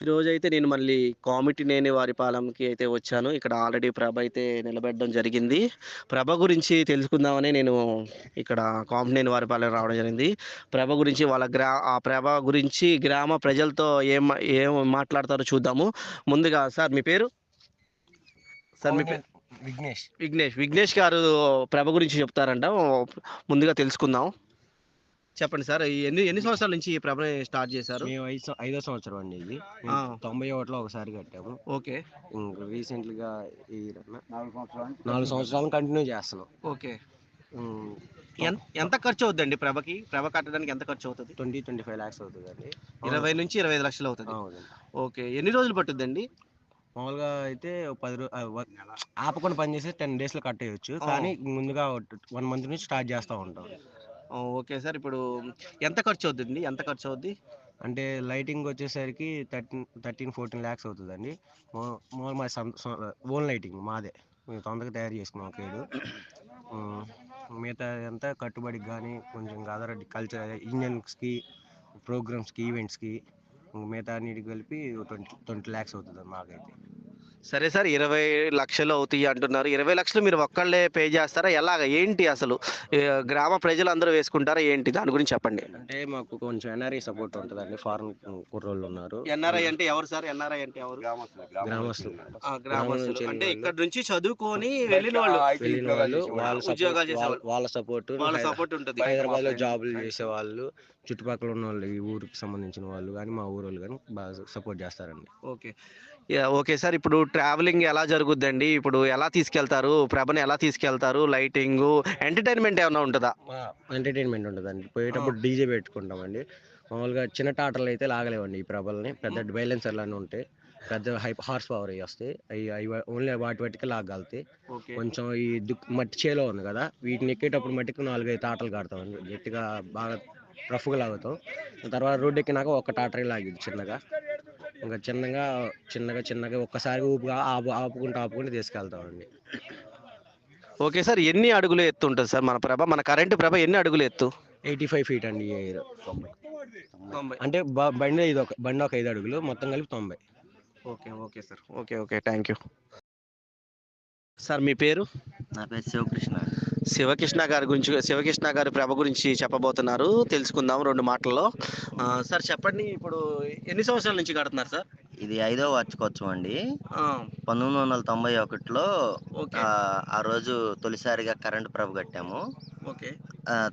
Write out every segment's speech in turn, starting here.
ఈరోజైతే నేను మళ్ళీ కామిటినేని వారిపాలెంకి అయితే వచ్చాను. ఇక్కడ ఆల్రెడీ ప్రభ అయితే నిలబెట్టడం జరిగింది. ప్రభ గురించి తెలుసుకుందామని నేను ఇక్కడ కామిటినేని వారిపాలెం రావడం జరిగింది. ప్రభ గురించి ఆ ప్రభ గురించి గ్రామ ప్రజలతో ఏం మాట్లాడతారో చూద్దాము. ముందుగా సార్ మీ పేరు? సార్ మీ పేరు? విఘ్నేష్. విఘ్నేష్ గారు ప్రభ గురించి చెప్తారంట. ముందుగా తెలుసుకుందాం. చెప్పండి సార్. ఎన్ని ఎన్ని సంవత్సరాల నుంచి ఈ ప్రభని స్టార్ట్ చేశారు? మేము ఐదో సంవత్సరం అండి ఇది. 91లో ఒకసారి కట్టాము. ఓకే. రీసెంట్లీగా ఈ 4 సంవత్సరాలు కంటిన్యూ చేస్తున్నాం. ఓకే. ఎంత ఖర్చు అవుద్దండి ప్రభకి? ప్రభ కట్టడానికి ఎంత ఖర్చు అవుతుంది? 20-25 lakhs అవుతుందండి. 20 నుంచి 25 లక్షలు అవుతుంది. ఓకే. ఎన్ని రోజులు పట్టుద్దండి? మామూలుగా అయితే 10 ఆపకుండా పనిచేస్తే 10 daysలో కట్టేయచ్చు. కానీ ముందుగా 1 month నుంచి స్టార్ట్ చేస్తూ ఉంటాం. Okay sir. ఇప్పుడు ఎంత ఖర్చు అవుద్దండి? ఎంత ఖర్చు అవుద్ది? అంటే లైటింగ్ వచ్చేసరికి 13-14 lakhs అవుతుందండి. మామూలు మా ఓన్ లైటింగ్ మాదే, మేము తొందరగా తయారు చేసుకున్నాం ఒక ఏడు. మిగతా అంతా కట్టుబడికి కానీ కొంచెం అదర్ కల్చర్ ఇంజన్స్కి, ప్రోగ్రామ్స్కి, ఈవెంట్స్కి మిగతా అన్నిటికి కలిపి 20 lakhs అవుతుంది మాకైతే. సరే సార్. 20 లక్షలు అవుతాయి అంటున్నారు. 20 లక్షలు మీరు ఒక్కళ్ళే పే చేస్తారా? ఎలాగ ఏంటి అసలు? గ్రామ ప్రజలందరూ వేసుకుంటారా ఏంటి? దాని గురించి చెప్పండి. అంటే మాకు కొంచెం ఎన్ఆర్ఐ సపోర్ట్ ఉంటుందండి. ఫారెన్ కుర్రోళ్ళు ఉన్నారు. ఎన్ఆర్ఐ అంటే ఎవరు సార్? ఎన్ఆర్ఐ అంటే ఎవరు? గ్రామస్తులు. గ్రామస్తులు అంటే ఇక్కడ నుంచి చదువుకొని వెళ్ళిన వాళ్ళు, వాళ్ళ సపోర్ట్ ఉంటుంది. హైదరాబాద్ లో జాబులు చేసే వాళ్ళు, చుట్టుపక్కల ఉన్న వాళ్ళు, ఈ ఊరికి సంబంధించిన వాళ్ళు కానీ మా ఊరు వాళ్ళు కానీ బాగా సపోర్ట్ చేస్తారండి. ఓకే. Okay sir. ఇప్పుడు ట్రావెలింగ్ ఎలా జరుగుద్దండి? ఇప్పుడు ఎలా తీసుకెళ్తారు? ప్రభని ఎలా తీసుకెళ్తారు? లైటింగు, ఎంటర్టైన్మెంట్ ఏమైనా ఉంటుందా? ఎంటర్టైన్మెంట్ ఉంటుందండి. పోయేటప్పుడు డీజే పెట్టుకుంటామండి. మామూలుగా చిన్న టాటర్లు అయితే లాగలేవండి ఈ ప్రభల్ని. పెద్ద బైలెన్సర్లు అన్నీ ఉంటాయి. పెద్ద హార్స్ పవర్ అవి వస్తాయి. అవి ఓన్లీ వాటికి లాగలుగుతాయి. కొంచెం ఈ మట్టి చేలో ఉంది కదా, వీటిని ఎక్కేటప్పుడు మట్టికి 4-5 తాటలు కడతామండి. గట్టిగా బాగా రఫ్గా లాగుతాం. తర్వాత రోడ్డు ఎక్కినాక ఒక టాటరే లాగింది చిన్నగా. ఇంకా చిన్నగా ఒక్కసారి ఊపుగా ఆపుకుంటూ తీసుకెళ్తామండి. Okay sir. ఎన్ని అడుగులు ఎత్తు ఉంటుంది సార్ మన కరెంటు ప్రభ ఎన్ని అడుగులు ఎత్తు? 85 feet అండి. అంటే బండి ఒక 5 అడుగులు, మొత్తం కలిపి 90. Okay sir. Okay. Thank you sir. మీ పేరు? నా పేరు శివకృష్ణ. శివకృష్ణ గారి ప్రభ గురించి చెప్పబోతున్నారు. తెలుసుకుందాం 2 మాటల్లో. సార్ చెప్పండి. ఇప్పుడు ఎన్ని సంవత్సరాల నుంచి కడుతున్నారు సార్? ఇది 5వ వార్షికోత్సవం అండి. 1991లో ఆ రోజు తొలిసారిగా కరెంటు ప్రభ కట్టాము. ఓకే.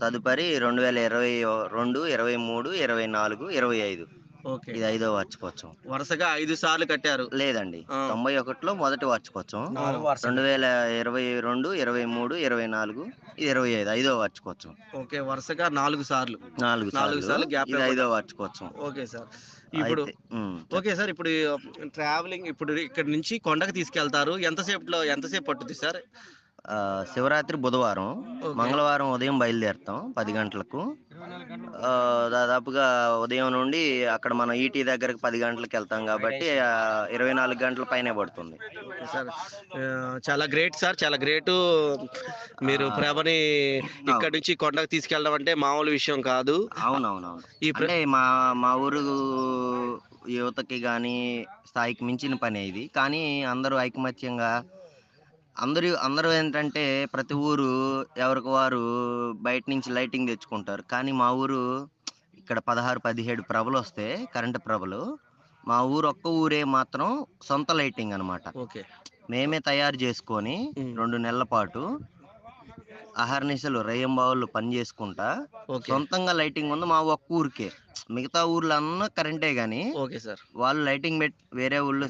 తదుపరి 2022, 23, 24, 25 ఇది 5వ వార్షికోత్సవం. వరుసగా 5 సార్లు కట్టారు? లేదండి, 91లో మొదటి వార్షికోత్సవం, 2022, 23, 24, ఇది 25 5వ వార్షికోత్సవం. ఓకే. వరుసగా 4 సార్లు. 4 సార్లు గ్యాప్. ఇది 5వ వార్షికోత్సవం. Okay sir. ఇప్పుడు ఓకే సార్. ఇప్పుడు ట్రావెలింగ్ ఇప్పుడు ఇక్కడ నుంచి కొండకు తీసుకెళ్తారు. ఎంతసేపు పట్టుద్ది సార్? శివరాత్రి బుధవారం, మంగళవారం ఉదయం బయలుదేరుతాం 10 గంటలకు. దాదాపుగా ఉదయం నుండి అక్కడ మనం ఈటీ దగ్గరకు 10 గంటలకు వెళ్తాం కాబట్టి 24 గంటల పైనే పడుతుంది. సార్ చాలా గ్రేట్ సార్. చాలా గ్రేటు. మీరు ప్రభని ఇక్కడ నుంచి కొండకు తీసుకెళ్ళడం అంటే మామూలు విషయం కాదు. అవునవునవును. అంటే మా ఊరు యువతకి కానీ స్థాయికి మించిన పని ఇది. కానీ అందరూ ఐకమత్యంగా అందరూ ఏంటంటే ప్రతి ఊరు ఎవరికి వారు బయట నుంచి లైటింగ్ తెచ్చుకుంటారు. కానీ మా ఊరు ఇక్కడ 16-17 ప్రభలు వస్తాయి, కరెంటు ప్రభలు. మా ఊరు ఒక్క ఊరే మాత్రం సొంత లైటింగ్ అనమాట. మేమే తయారు చేసుకొని 2 నెలల పాటు అహర్నిశలు రేయింబావులు పని చేసుకుంటా సొంతంగా లైటింగ్ ఉంది మా ఒక్క ఊరికే. మిగతా ఊర్లో అన్న కరెంటే గానీ వాళ్ళు లైటింగ్ వేరే ఊళ్ళో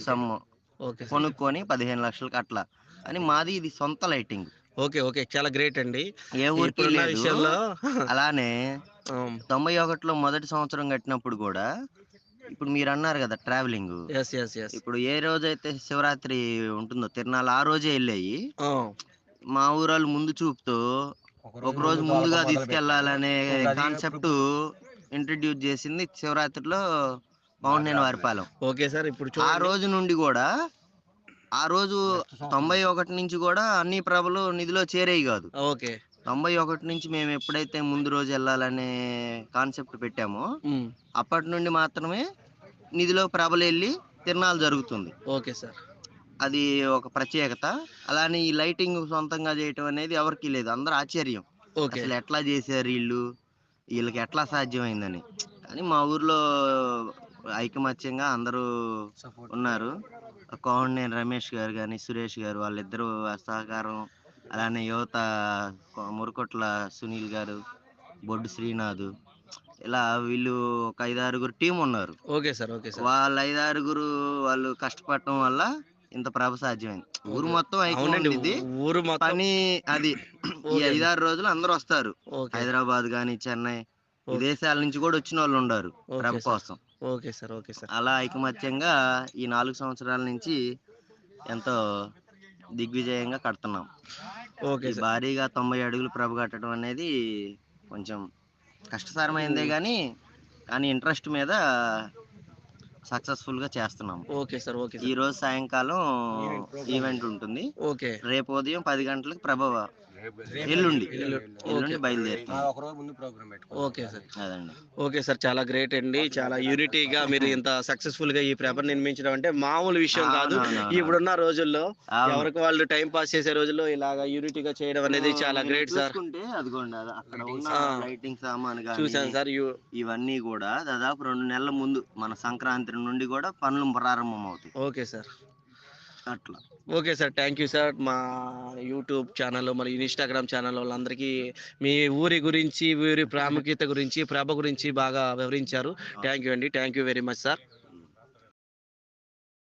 కొనుక్కొని 15 లక్షలకి అట్లా అని, మాది ఇది సొంత లైటింగ్. ఓకే. చాలా గ్రేట్ అండి. ఏ ఊరికి విషయంలో. అలానే 91లో మొదటి సంవత్సరం కట్టినప్పుడు కూడా ఇప్పుడు మీరు అన్నారు కదా ట్రావెలింగ్, ఇప్పుడు ఏ రోజైతే శివరాత్రి ఉంటుందో తిరునాళ్ళు ఆ రోజే వెళ్ళాయి. మా ఊరాళ్ళు ముందు చూపుతూ ఒక రోజు ముందుగా తీసుకెళ్లాలనే కాన్సెప్ట్ ఇంట్రడ్యూస్ చేసింది శివరాత్రిలో కామిటినేని వారిపాలెం. Okay sir. ఇప్పుడు ఆ రోజు నుండి కూడా, ఆ రోజు 91 నుంచి కూడా అన్ని ప్రభలు నిధిలో చేరేవి కాదు. 91 నుంచి మేము ఎప్పుడైతే ముందు రోజు వెళ్ళాలనే కాన్సెప్ట్ పెట్టామో అప్పటి నుండి మాత్రమే నిధిలో ప్రభలు వెళ్ళి తిరణాలు జరుగుతుంది. Okay sir. అది ఒక ప్రత్యేకత. అలానే ఈ లైటింగ్ సొంతంగా చేయటం అనేది ఎవరికీ లేదు. అందరూ ఆశ్చర్యం. ఓకే. అసలు ఎట్లా చేశారు వీళ్ళకి ఎట్లా సాధ్యమైందని. కానీ మా ఊర్లో ఐకమత్యంగా అందరూ ఉన్నారు. కోమటినేని రమేష్ గారు కానీ, సురేష్ గారు వాళ్ళిద్దరూ సహకారం, అలానే యువత మురకొట్ల సునీల్ గారు, బొడ్డు శ్రీనాథ్, ఇలా వీళ్ళు ఒక 5-6 టీం ఉన్నారు. Okay sir. Okay sir. వాళ్ళ 5-6 వాళ్ళు కష్టపడటం వల్ల ఇంత ప్రభ సాధ్యమైంది. ఊరు ఓకే. మొత్తం ఐక్యం అవునండి. ఉండిద్ది. ఊరు మొత్తం. పని అది ఈ ఓకే. 5-6 రోజులు అందరూ వస్తారు. ఓకే. హైదరాబాద్ గాని, చెన్నై, ఓకే. విదేశాల నుంచి కూడా వచ్చిన వాళ్ళు ఉన్నారు ప్రభ ఓకే సార్. కోసం. Okay sir. Okay sir. అలా ఐకమత్యంగా ఈ 4 సంవత్సరాల నుంచి ఎంతో దిగ్విజయంగా కడుతున్నాం. ఓకే ఈ సార్. భారీగా 90 అడుగులు ప్రభ కట్టడం అనేది కొంచెం కష్టతరమైందే కానీ ఇంట్రెస్ట్ మీద సక్సెస్ఫుల్ గా చేస్తున్నాం. Okay sir. ఓకే ఈ సార్. రోజు సాయంకాలం ఈవెంట్ ఉంటుంది. ఓకే. రేపు ఉదయం 10 గంటలకు ప్రభ ఎల్లుండి ఓకే. బయలుదేరుతుంది. ఒక రోజు ముందు ప్రోగ్రామ్ పెట్టుకుంటాం. Okay sir. అదండి. Okay sir. చాలా గ్రేట్ అండి. చాలా యూనిటీగా మీరు ఇంత సక్సెస్ఫుల్ గా ఈ ప్రభను నిర్మించడం అంటే మామూలు విషయం కాదు. అవునవునవును. ఇప్పుడున్న రోజుల్లో అవును. ఎవరికి వాళ్ళు టైం పాస్ చేసే రోజుల్లో ఇలాగా యూనిటీగా చేయడం అనేది చాలా మీరు గ్రేట్ సార్. చూసుకుంటే అదిగోండి అక్కడ ఉన్న ఆ. లైటింగ్ సామాన్ చూసాను కానీ సార్. ఇవన్నీ కూడా దాదాపు 2 నెలల ముందు మన సంక్రాంతి నుండి కూడా పనులు ప్రారంభం అవుతాయి. Okay sir. అట్లా. Okay sir. Thank you sir. మా యూట్యూబ్ ఛానల్ మరియు ఇన్స్టాగ్రామ్ ఛానల్ వాళ్ళందరికీ మీ ఊరి గురించి, ఊరి ప్రాముఖ్యత గురించి, ప్రభ గురించి బాగా వివరించారు. థ్యాంక్ యూ అండి. Thank you very much sir.